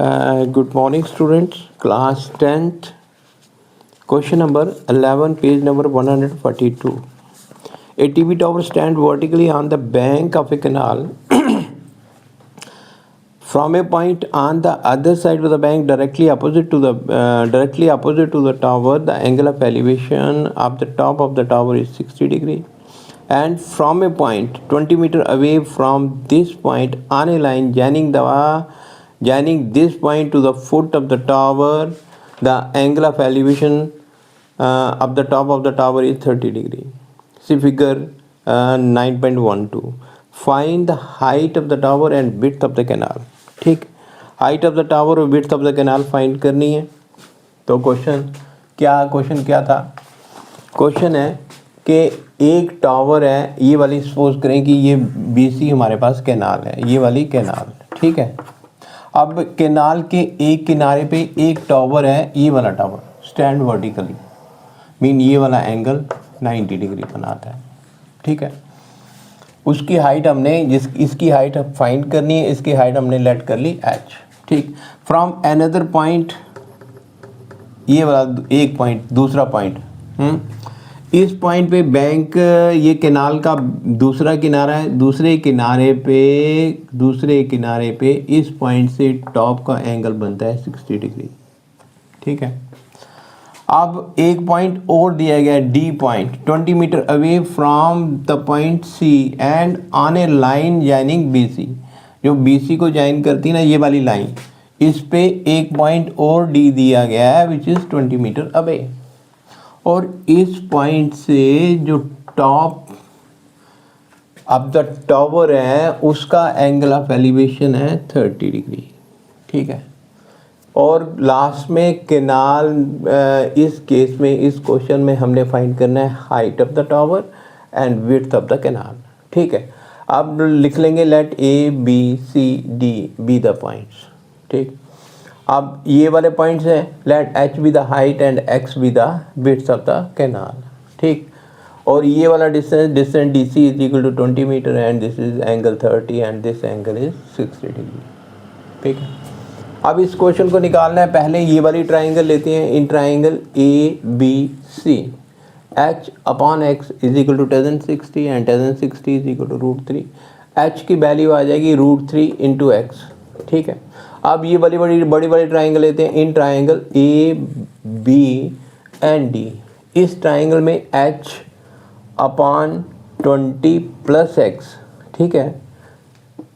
Good morning, students. Class 10th. Question number 11, page number 142. A TV tower stands vertically on the bank of a canal. From a point on the other side of the bank, directly opposite to the tower, the angle of elevation of the top of the tower is 60 degree. And from a point 20 meter away from this point on a line joining this point to the foot of the tower, the angle of elevation of the top of the tower is 30 degree. See figure 9.12. Find the height of the tower and width of the canal. ठीक, height of the tower और width of the canal find करनी है. तो question क्या था? Question है कि एक टावर है, ये वाली सपोज करें कि ये BC हमारे पास कैनाल है, ये वाली कैनाल, ठीक है. अब कैनाल के एक किनारे पे एक टावर है, ये वाला टावर स्टैंड वर्टिकली, मीन ये वाला एंगल 90 डिग्री बनाता है, ठीक है. उसकी हाइट हमने इसकी हाइट फाइंड करनी है, इसकी हाइट हमने लेट कर ली h, ठीक. फ्रॉम अनदर पॉइंट, ये वाला एक पॉइंट, दूसरा पॉइंट, इस पॉइंट पे बैंक, ये कैनाल का दूसरा किनारा है, दूसरे किनारे पे इस पॉइंट से टॉप का एंगल बनता है 60 डिग्री, ठीक है. अब एक पॉइंट और दिया गया है, D point 20 metre away from the point C and on a line joining BC, जो BC को ज्वाइन करती है ना ये वाली लाइन, इस पे एक पॉइंट और D दिया गया है विच इज़ 20 मीटर अवे. और इस पॉइंट से जो टॉप ऑफ द टावर है उसका एंगल ऑफ एलिवेशन है 30 डिग्री, ठीक है. और लास्ट में कैनाल, इस केस में, इस क्वेश्चन में हमने फाइंड करना है height of the tower and width of the canal, ठीक है. अब लिख लेंगे let A, B, C, D be the points, ठीक. अब ये वाले पॉइंट्स हैं, let H be the height and X be the width of the canal, ठीक. और ये वाला distance DC is equal to 20 metre and this is angle 30 and this angle is 60 degree, ठीक है. अब इस क्वेश्चन को निकालना है, पहले ये वाली ट्राइंगल लेते हैं. In triangle ABC, H upon X is equal to tan 60 and tan 60 is equal to √3. H की वैल्यू आ जाएगी √3 इंटू X, ठीक है. अब ये बड़ी ट्राइंगल लेते हैं. In triangle AB and D, इस ट्राइंगल में H अपॉन 20 प्लस X, ठीक है,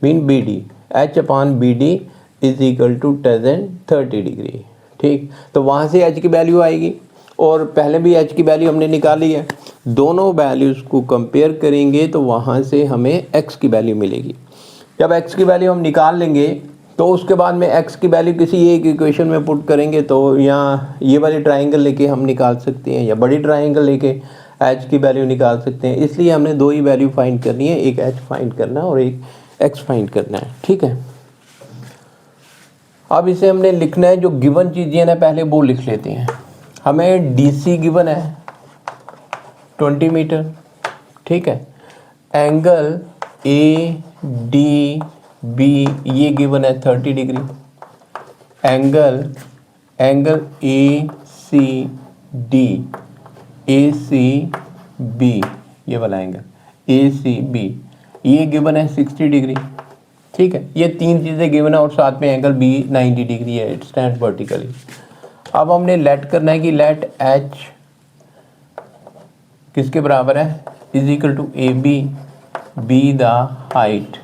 mean BD. H upon BD is equal to tan 30 degree, ठीक. तो वहाँ से H की वैल्यू आएगी और पहले भी H की वैल्यू हमने निकाली है. दोनों वैल्यूज़ को कंपेयर करेंगे तो वहाँ से हमें X की वैल्यू मिलेगी. जब X की वैल्यू हम निकाल लेंगे तो उसके बाद में X की वैल्यू किसी एक इक्वेशन में पुट करेंगे, तो यहाँ ये वाली ट्राइंगल लेके हम निकाल सकते हैं या बड़ी ट्राइंगल लेके H की वैल्यू निकाल सकते हैं. इसलिए हमने दो ही वैल्यू फाइंड करनी है, एक H फाइंड करना है और एक X फाइंड करना है, ठीक है. अब इसे हमने लिखना है, जो गिवन चीज़ें ना पहले वो लिख लेते हैं. हमें DC गिवन है 20 मीटर, ठीक है. एंगल ADB ये गिवन है 30 डिग्री. एंगल ACB ये वाला एंगल ACB ये गिवन है 60 डिग्री, ठीक है. ये तीन चीज़ें गिवन है और साथ में एंगल B 90 डिग्री है, इट स्टैंड वर्टिकली. अब हमने लेट करना है कि लेट H किसके बराबर है, is equal to AB be the height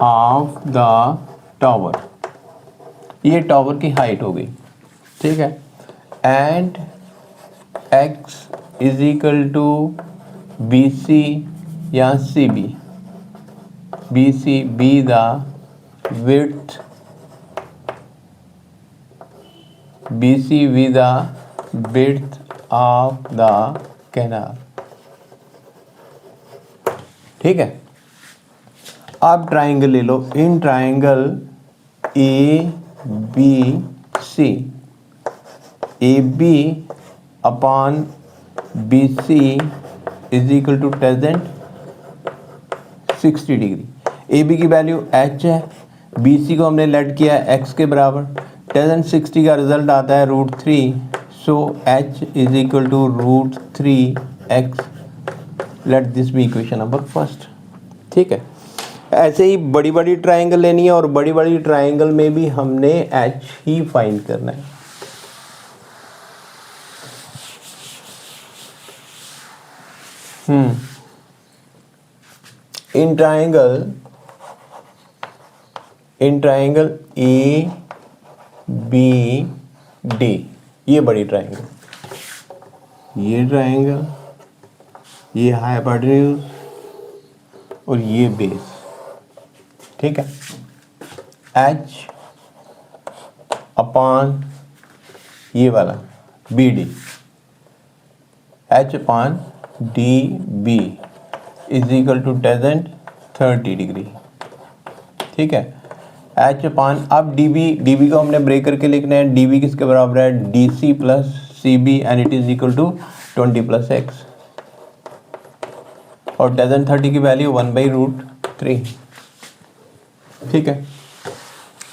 of the tower. ये टावर की हाइट हो गई, ठीक है. And X is equal to BC या CB, BC be the width, BC be the width of the canal, ठीक है. अब ट्राइंगल ले लो. In triangle ABC, AB upon BC is equal to tan 60 degree. A B की value H है, B C को हमने लेट किया है एक्स के बराबर, टेन 60 का रिजल्ट आता है √3, so H is equal to √3x, let this be equation number first. ठीक है, ऐसे ही बड़ी बड़ी ट्राइंगल लेनी है और बड़ी बड़ी ट्राइंगल में भी हमने एच ही फाइंड करना है। In triangle A B D, ये बड़ी ट्राइंगल, ये ट्राइंगल, ये हाइपोटेन्यूज और ये बेस। ठीक है, एच अपॉन ये वाला B D, H upon D B is equal to tangent 30 degree. ठीक है, एच अपॉन, अब डी बी को हमने ब्रेक करके लिखना है, डी बी किसके बराबर है, D C plus C B and it is equal to 20 plus X, और टेजेंट 30 की वैल्यू 1/√3। ठीक है,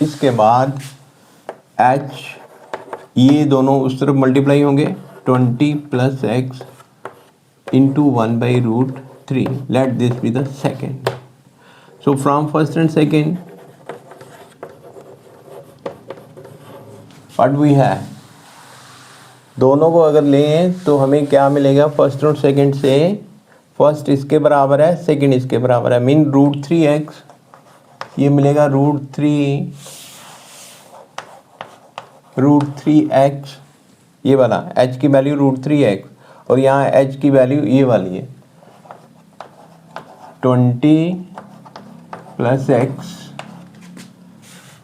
इसके बाद एच, ये दोनों उस तरफ मल्टीप्लाई होंगे, 20 plus X into 1/√3, let this be the second. So from first and second what we have, दोनों को अगर लें तो हमें क्या मिलेगा, फर्स्ट और सेकेंड से फर्स्ट इसके बराबर है, सेकेंड इसके बराबर है, मीन √3x, ये मिलेगा √3x, ये वाला h की वैल्यू √3x, और यहाँ h की वैल्यू ये वाली है 20 प्लस x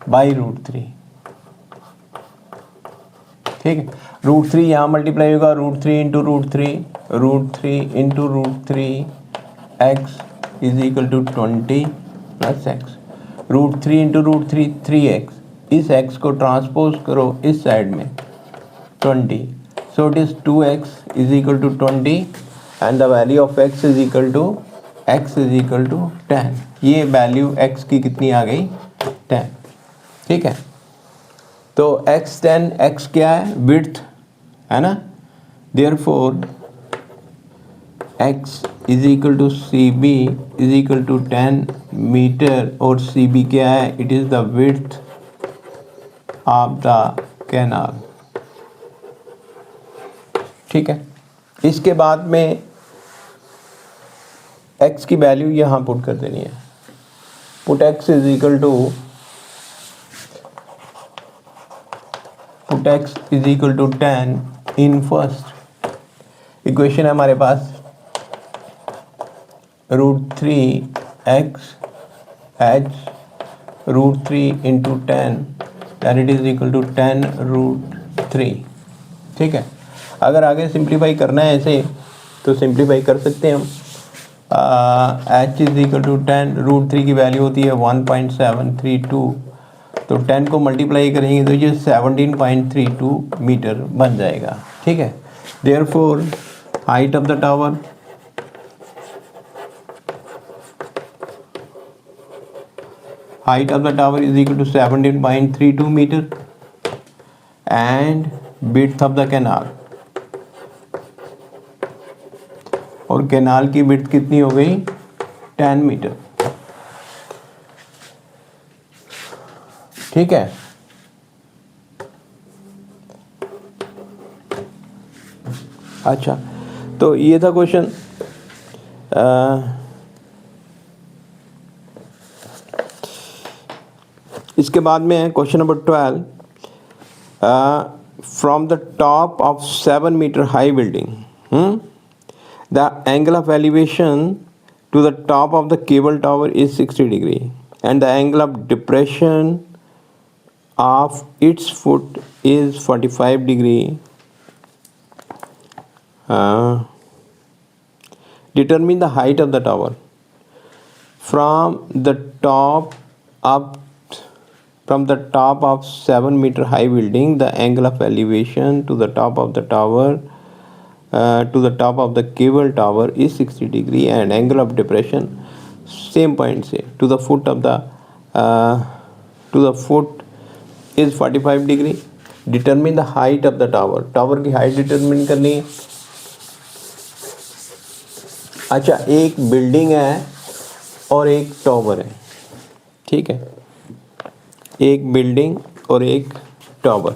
बाई √3। ठीक है, √3 यहाँ मल्टीप्लाई होगा, √3 into √3 into √3 x is equal to 20 plus X, √3 into √3 3x, इस x को ट्रांसपोज करो इस साइड में 20, so it is 2x is equal to 20 and the value of x is equal to 10। ये वैल्यू x की कितनी आ गई, 10। ठीक है, तो x10, x क्या है, विड्थ है ना, therefore x is equal to C B is equal to 10 metre, और सी बी क्या है, it is the width of the canal. ठीक है, इसके बाद में x की वैल्यू यहाँ पुट कर देनी है, put x is equal to, put x is equal to 10 in first equation है हमारे पास, √3x h √3 into 10 that it is equal to 10√3। ठीक है, अगर आगे सिंप्लीफाई करना है ऐसे तो सिंप्लीफाई कर सकते हैं हम, h इज इक्वल टू 10, √3 की वैल्यू होती है 1.732, तो 10 को मल्टीप्लाई करेंगे तो ये 17.32 मीटर बन जाएगा। ठीक है, therefore height of the tower, height of the tower is equal to 17.32 meter and width of the canal, और कैनाल की width कितनी हो गई, 10 मीटर। ठीक है, अच्छा, तो ये था क्वेश्चन। इसके बाद में है question number 12, from the top of 7 metre high building the angle of elevation to the top of the cable tower is 60 degree and the angle of depression of its foot is 45 degree. Determine the height of the tower from the top of From the top of 7 meter high building, the angle of elevation to the top of the tower, to the top of the cable tower is 60 degree and angle of depression same point से to the foot of the foot is 45 degree. Determine the height of the tower, tower की height determine करनी है। अच्छा, एक building है और एक tower है, ठीक है, एक बिल्डिंग और एक टावर।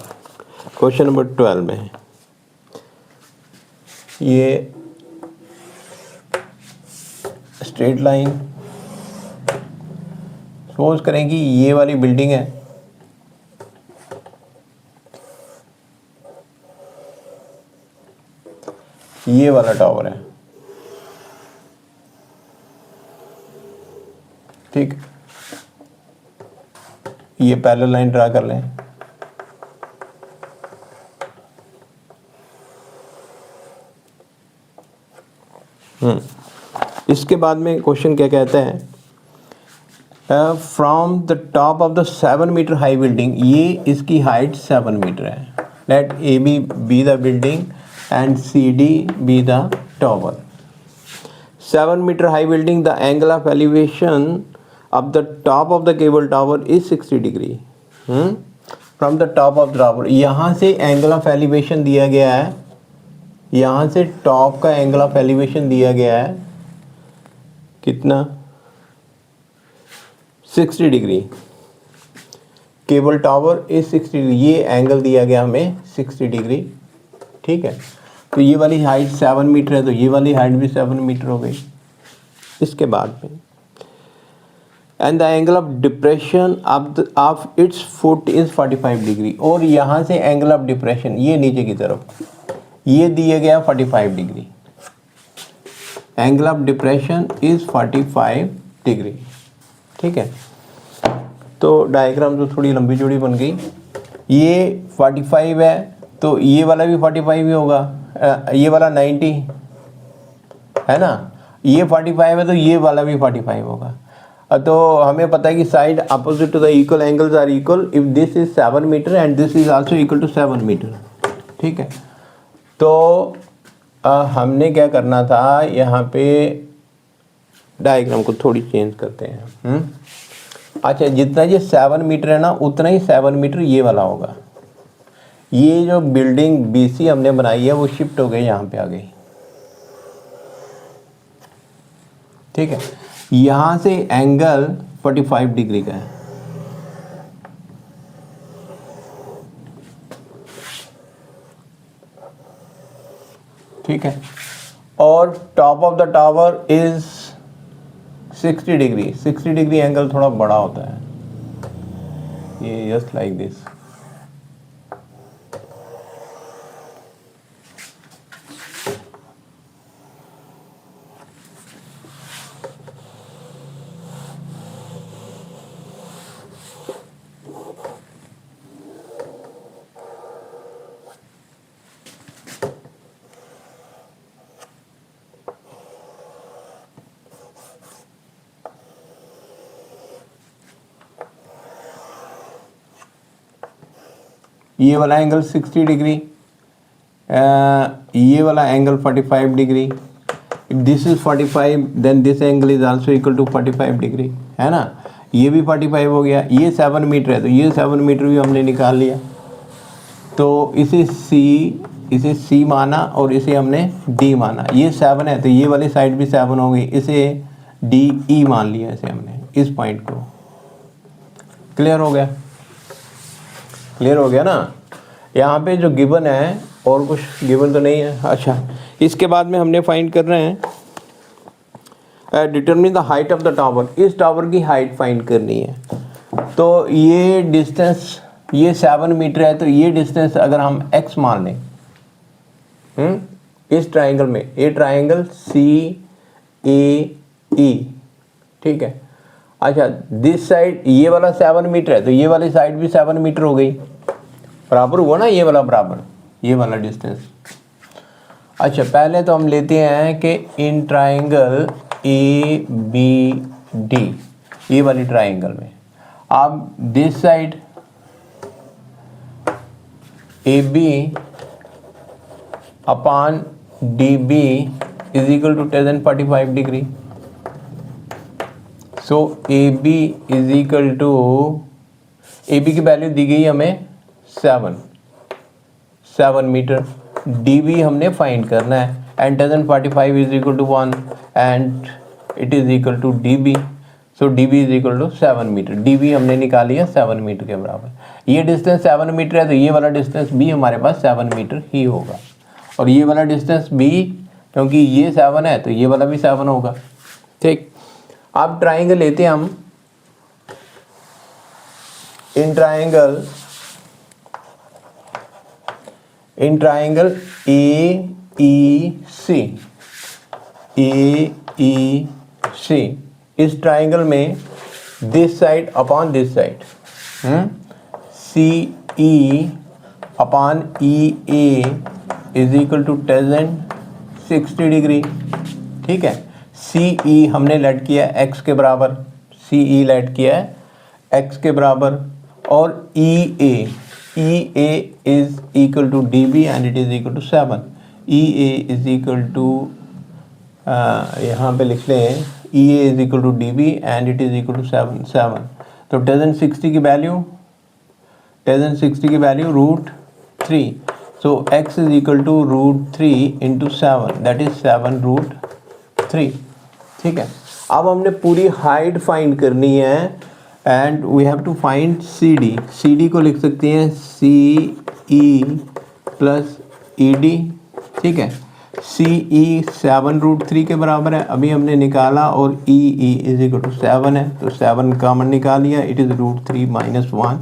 क्वेश्चन नंबर 12 में है ये स्ट्रेट लाइन, सपोज करें कि ये वाली बिल्डिंग है, ये वाला टावर है, ठीक। ये पैरेलल लाइन ड्रा कर लें। इसके बाद में क्वेश्चन क्या कहता है, from the top of the 7 metre high building, ये इसकी हाइट 7 मीटर है। Let A B the building and C D be the tower. 7 metre high building, the angle of elevation of the top of the cable tower is 60 degree. From the top of the tower, यहाँ से angle of elevation दिया गया है, यहाँ से top का angle of elevation दिया गया है कितना, 60 degree. Cable tower is 60 degree, ये एंगल दिया गया हमें 60 डिग्री, ठीक है। तो ये वाली हाइट 7 मीटर है, तो ये वाली हाइट भी 7 मीटर हो गई। इसके बाद में and the angle of depression of its foot is 45 degree, और यहाँ से एंगल ऑफ डिप्रेशन ये नीचे की तरफ ये दिया गया 45 degree. Angle of depression is 45 degree, ठीक है। तो डायग्राम तो थोड़ी लंबी चौड़ी बन गई। ये 45 है तो ये वाला भी 45 ही होगा, ये वाला 90 है ना, ये 45 है तो ये वाला भी 45 होगा। तो हमें पता है कि side opposite to the equal angles are equal if this is 7 metre and this is also equal to 7 metre, ठीक है। तो हमने क्या करना था, यहाँ पे डायग्राम को थोड़ी चेंज करते हैं। अच्छा, जितना ये 7 मीटर है ना, उतना ही 7 मीटर ये वाला होगा। ये जो बिल्डिंग बीसी हमने बनाई है वो शिफ्ट हो गई, यहाँ पे आ गई, ठीक है। यहाँ से एंगल 45 डिग्री का है, ठीक है। और top of the tower is 60 degree. 60 degree angle थोड़ा बड़ा होता है, ये जस्ट लाइक दिस। ये वाला एंगल 60 डिग्री, ये वाला angle 45 degree. If this is 45 then this angle is also equal to 45 degree, है ना। ये भी 45 हो गया। ये 7 मीटर है तो ये 7 मीटर भी हमने निकाल लिया। तो इसे C माना और इसे हमने D माना। ये 7 है तो ये वाली साइड भी 7 हो गई, इसे DE मान लिया इसे हमने, इस पॉइंट को। क्लियर हो गया, क्लियर हो गया ना। यहाँ पे जो गिवन है और कुछ गिवन तो नहीं है। अच्छा, इसके बाद में हमने फाइंड कर रहे हैं determine the height of the tower. इस टावर की हाइट फाइंड करनी है। तो ये डिस्टेंस, ये 7 मीटर है तो ये डिस्टेंस अगर हम x मान लें, इस ट्राइंगल में, ये ट्राइंगल CAE, ठीक है। अच्छा, दिस साइड ये वाला 7 मीटर है तो ये वाली साइड भी 7 मीटर हो गई, बराबर हुआ ना, ये वाला बराबर, ये वाला डिस्टेंस। अच्छा, पहले तो हम लेते हैं कि इन ट्राइंगल ABD, ये वाली ट्राइंगल में आप this side AB upon DB is equal to 10 45 degree, so A B is equal to, A B की वैल्यू दी गई हमें 7 मीटर, डी बी हमने फाइंड करना है, and 1045 is equal to 1 and it is equal to D B. So D B is equal to 7 metre, D B हमने निकाली है 7 मीटर के बराबर। ये डिस्टेंस 7 मीटर है तो ये वाला डिस्टेंस भी हमारे पास 7 मीटर ही होगा, और ये वाला डिस्टेंस भी, क्योंकि ये 7 है तो ये वाला भी 7 होगा। ठीक, अब ट्राइंगल लेते हैं हम, इन ट्राइंगल ए ई सी, इस ट्राइंगल में this side upon this side, C E upon E A is equal to tan 60 degree. ठीक है, सी ई हमने लेट किया है एक्स के बराबर, सी ई लेट किया है एक्स के बराबर, और E A is equal to D B and it is equal to 7। E A is equal to, यहाँ पे लिख लें, E A is equal to D B and it is equal to 7। तो tan 60 की value, √3। So x is equal to √3 into 7, that is 7√3। ठीक है, अब हमने पूरी हाइट फाइंड करनी है and we have to find C D को लिख सकते हैं सी ई प्लस ई डी। ठीक है, सी ई 7√3 के बराबर है, अभी हमने निकाला, और ई इज इक्वल टू 7 है तो 7 कॉमन निकाल लिया, it is √3 - 1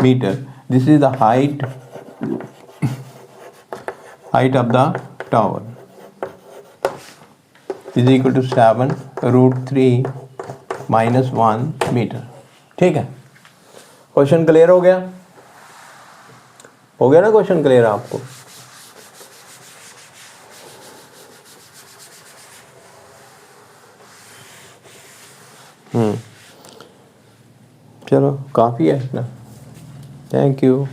metre. This is the height of the tower is equal to 7√3 - 1 metre. ठीक है, क्वेश्चन क्लियर हो गया ना? क्वेश्चन क्लियर आपको? चलो काफ़ी है ना, थैंक यू।